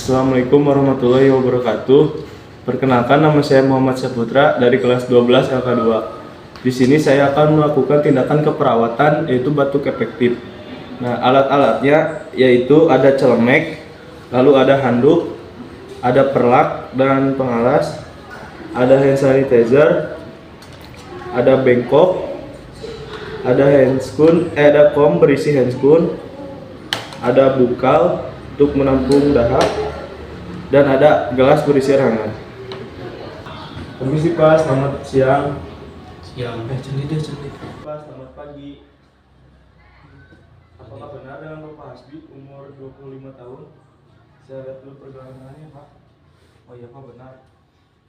Assalamualaikum warahmatullahi wabarakatuh. Perkenalkan, nama saya Muhammad Saputra dari kelas 12 LK2. Di sini saya akan melakukan tindakan keperawatan yaitu batuk efektif. Nah, alat-alatnya yaitu ada celemek, lalu ada handuk, ada perlak dan pengalas, ada hand sanitizer, ada bengkok, ada ada kom berisi handscoon, ada bukal untuk menampung dahak, dan ada gelas berisi air hangat. Permisi Pak, selamat siang. Pak, selamat pagi. Apakah benar dengan Bapak Hasbi umur 25 tahun? Saya lihat dulu perjalanannya Pak. Oh iya Pak, benar.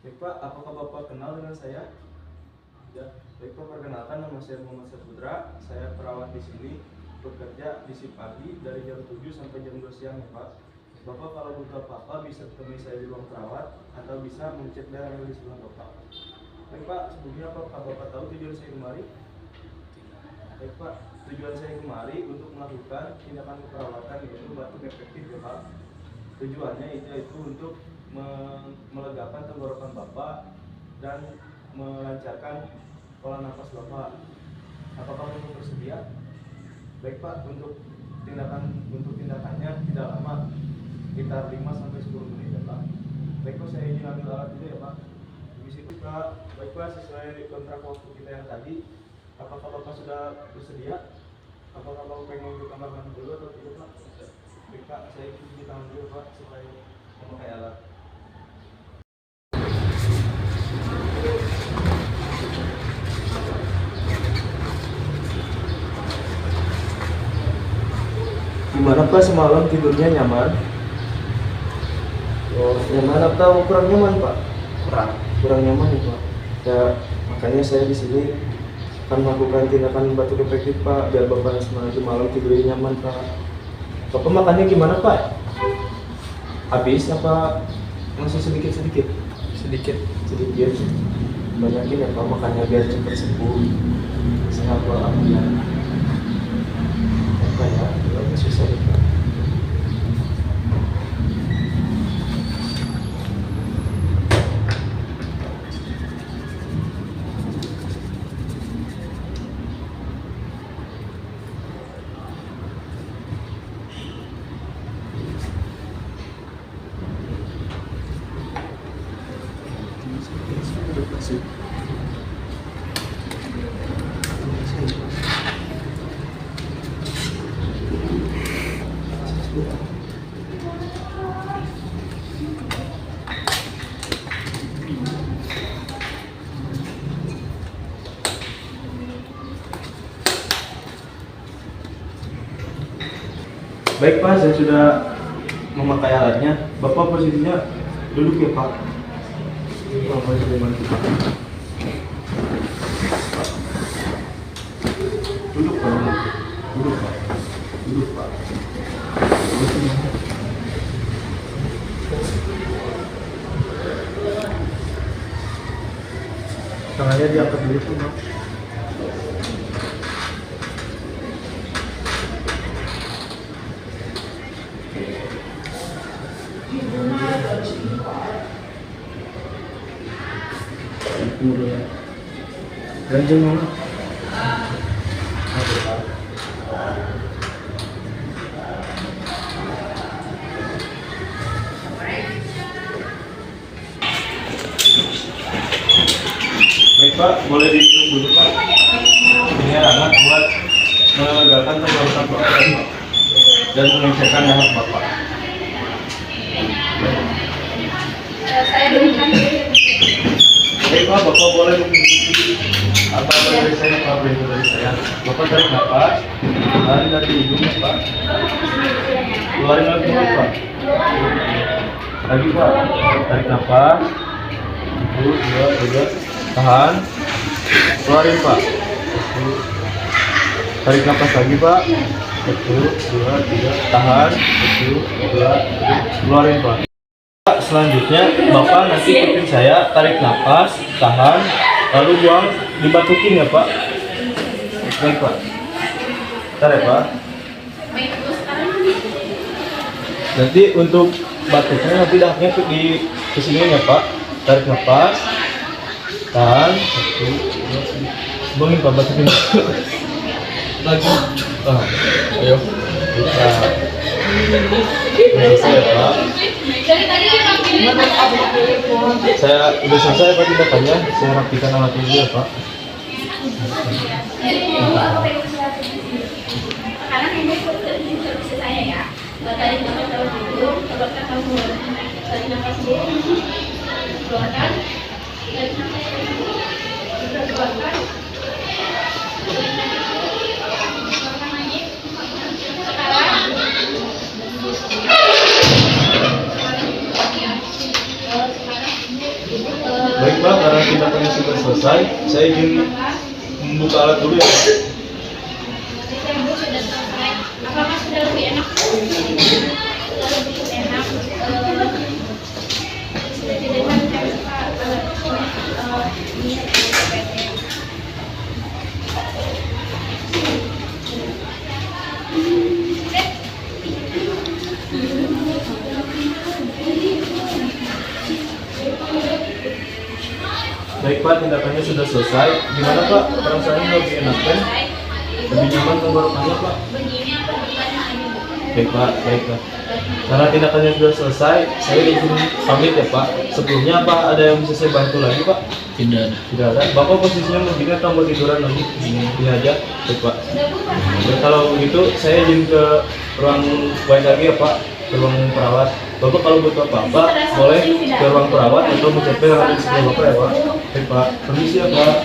Baik Pak, apakah Bapak kenal dengan saya? Ya, baik Pak, perkenalkan, nama saya Muhammad Saputra. Saya perawat di sini, bekerja di shift pagi dari jam 7 sampai jam 2 siang ya Pak. Bapak kalau butuh apa-apa bisa temui saya di ruang perawat atau bisa mencek daerah di sebelah Bapak. Baik Pak, sebelumnya apakah Bapak tahu tujuan saya kemari? Baik Pak, tujuan saya kemari untuk melakukan tindakan keperawatan yaitu batuk efektif ya Pak. Tujuannya itu untuk melegakan tenggorokan Bapak dan melancarkan pola nafas Bapak. Apakah Bapak bersedia? Baik Pak, untuk tindakannya tidak lama, sekitar 5 sampai 10 menit ya Pak. Baik Pak, saya izin ambil alat dulu ya Pak. Di situ Pak. Baik Pak, sesuai kontrak waktu kita yang tadi, apakah Bapak sudah bersedia? Apakah Bapak pengen ke kamar mandi dulu atau tidak Pak? Baik Pak, saya cuci tangan dulu Pak supaya memakai alat. Gimana Pak, semalam tidurnya nyaman? Oh, nyaman atau kurang nyaman Pak? Kurang nyaman ya Pak. Ya, makanya saya di sini akan melakukan tindakan batuk efektif Pak, biar Bapak semalam tidurnya nyaman Pak. Bapak makannya gimana Pak? Habis apa masih sedikit? Sedikit. Banyakin ya Pak, makannya biar cepat sembuh. Sehat walafiat. Apa ya? Agak susah ya Pak. Baik Pak, saya sudah memakai alatnya. Bapak posisinya duduk ya Pak. Bapak sudah bantu Pak. Duduk Pak. Duduk Pak. Tangannya diangkat dulu Pak. Ganjeng mana? Baik Pak, boleh dihitung dulu Pak. Ini hangat buat melegakan tenggorokan Bapak dan mengecekkan dahak Bapak. Saya berikan. Baik Pak, Bapak boleh mengikuti apa dari saya, Pak, berikut dari saya. Bapak tarik nafas, tarik dari hidung Pak, keluarin lagi Pak. Lagi Pak, tarik nafas, 1, 2, 3, tahan, keluarin Pak. Tarik nafas lagi Pak, 1, 2, 3, tahan, 1, 2, 3, keluarin Pak. Selanjutnya Bapak nanti ikutin saya, tarik nafas, tahan, lalu buang, dibatukin ya Pak. Baik Pak. Bentar ya Pak. Nanti untuk batuknya nanti dahnya di kesini ya Pak. Tarik nafas. Tahan. 1, 2, 3. Bangin Pak batukin. Lagi. Ayo. Kita. Selesai ya Pak. Saya udah selesai Pak tindakannya. Saya rapikan alat dulu ya Pak. Sekarang ini interview saya ya. Tarik nafas dalam dulu, keluarkan kamu. Tarik nafas dulu, keluarkan. Tarik nafas dulu, keluarkan. Keluarkan lagi. Sekarang. Baik Pak, karena tindakannya sudah selesai, saya ingin membuka alat dulu ya Pak. Sudah selesai. Apakah sudah lebih enak? Sudah lebih enak. Sudah tidak pakai alat ini PT. Baik Pak, tindakannya sudah selesai. Gimana Pak? Perasaannya lebih enak kan? Lebih nyaman tenggorokannya Pak? Begini apa ditanya? Baik Pak, baik Pak. Karena tindakannya sudah selesai, saya izin pamit ya Pak. Sebelumnya apa ada yang bisa saya bantu lagi Pak? Tidak ada. Tidak ada. Bapak posisinya begini atau mau tiduran lagi? Ini aja, baik Pak. Ya, kalau begitu saya izin ke ruang baik lagi ya Pak, ke ruang perawat. Bapak kalau butuh apa-apa boleh ke ruang perawat atau mencapai yang ada di sebelah Bapak ya Pak. Baik Pak, permisi ya Pak.